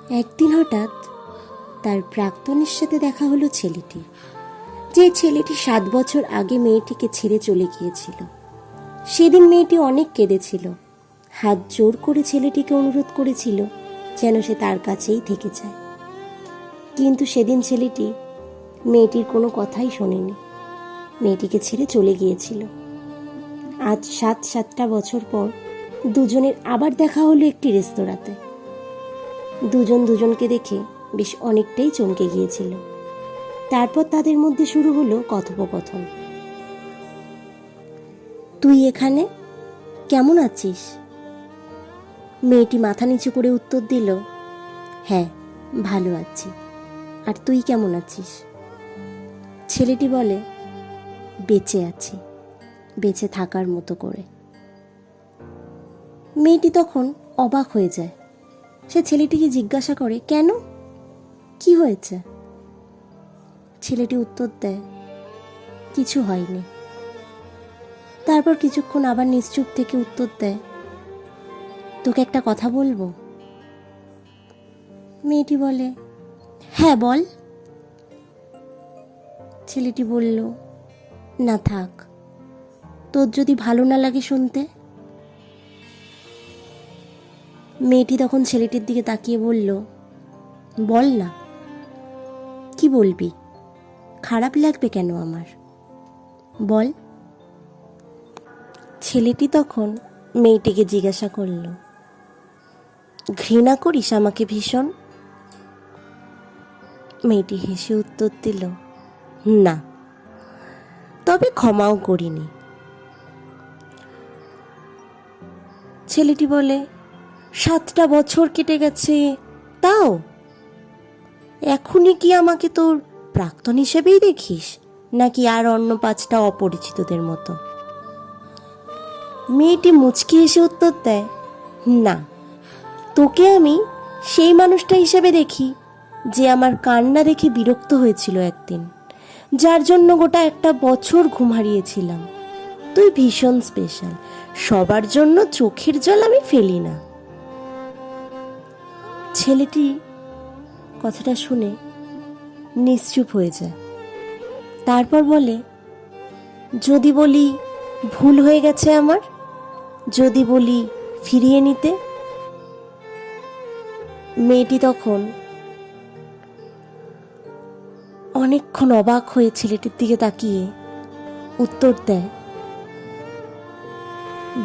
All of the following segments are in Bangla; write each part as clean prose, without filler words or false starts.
একদিন হঠাৎ তার প্রাক্তনের সাথে দেখা হলো ছেলেটি, যে ছেলেটি 7 বছর আগে মেয়েটিকে ছেড়ে চলে গিয়েছিল। সেদিন মেয়েটি অনেক কেঁদেছিল, হাত জোর করে ছেলেটিকে অনুরোধ করেছিল যেন সে তার কাছেই থেকে যায়। কিন্তু সেদিন ছেলেটি মেয়েটির কোনো কথাই শোনেনি, মেয়েটিকে ছেড়ে চলে গিয়েছিল। আজ 7 বছর পর দুজনের আবার দেখা হলো একটি রেস্তোরাঁতে। দুজন দুজনকে দেখে বেশ অনেকটাই চমকে গিয়েছিল। তারপর তাদের মধ্যে শুরু হলো কথোপকথন। তুই এখানে কেমন আছিস? মেয়েটি মাথা নিচু করে উত্তর দিল, হ্যাঁ ভালো আছি, আর তুই কেমন আছিস? ছেলেটি বলে, বেঁচে আছি, বেঁচে থাকার মতো করে। মেয়েটি তখন অবাক হয়ে যায়। সে ছেলেটিকে জিজ্ঞাসা করে, কেন, কি হয়েছে? ছেলেটি উত্তর দেয়, কিছু হয়নি। তারপর কিছুক্ষণ আবার নিশ্চুপ থেকে উত্তর দেয়, তোকে একটা কথা বলবো। মেয়েটি বলে, হ্যাঁ বল। ছেলেটি বলল, না থাক, তোর যদি ভালো না লাগে শুনতে। মেয়েটি তখন ছেলেটির দিকে তাকিয়ে বলল, বল না, কি বলবি? খারাপ লাগবে কেন আমার, বল। ছেলেটি তখন মেয়েটিকে জিজ্ঞাসা করল, ঘৃণা করিস আমাকে ভীষণ? মেয়েটি হেসে উত্তর দিল, না, তবে ক্ষমাও করিনি। ছেলেটি বলে, 7টা বছর কেটে গেছে, তাও এখনই কি আমাকে তোর প্রাক্তন হিসেবেই দেখিস, নাকি আর অন্য 5টা অপরিচিতদের মতো? মেয়েটি মুচকি হেসে উত্তর দেয়, না, তোকে আমি সেই মানুষটা হিসেবে দেখি যে আমার কান্না দেখে বিরক্ত হয়েছিল একদিন, যার জন্য গোটা 1 বছর ঘুম হারিয়েছিলাম। তুই ভীষণ স্পেশাল, সবার জন্য চোখের জল আমি ফেলি না। ছেলেটি কথাটা শুনে নিশ্চুপ হয়ে যায়। তারপর বলে, যদি বলি ভুল হয়ে গেছে আমার, যদি বলি ফিরিয়ে নিতে? মেয়েটি তখন অনেকক্ষণ অবাক হয়ে ছেলেটির দিকে তাকিয়ে উত্তর দেয়,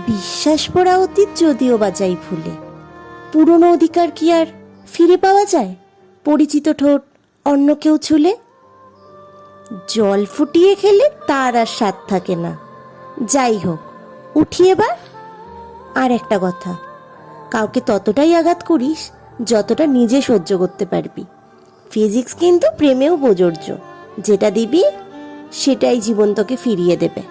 বিশ্বাস করা অতীত যদিও বা যাই ভুলে, পুরনো অধিকার কি আর ফিরে পাওয়া যায়? পরিচিত ঠোঁট অন্য কেউ ছুলে জল ফুটিয়ে খেলে তার আর স্বাদ থাকে না। যাই হোক, উঠি এবার। আর একটা কথা, কাউকে ততটাই আঘাত করিস যতটা নিজে সহ্য করতে পারবি। ফিজিক্স কিন্তু প্রেমেও প্রযোজ্য, যেটা দিবি সেটাই জীবন তোকে ফিরিয়ে দেবে।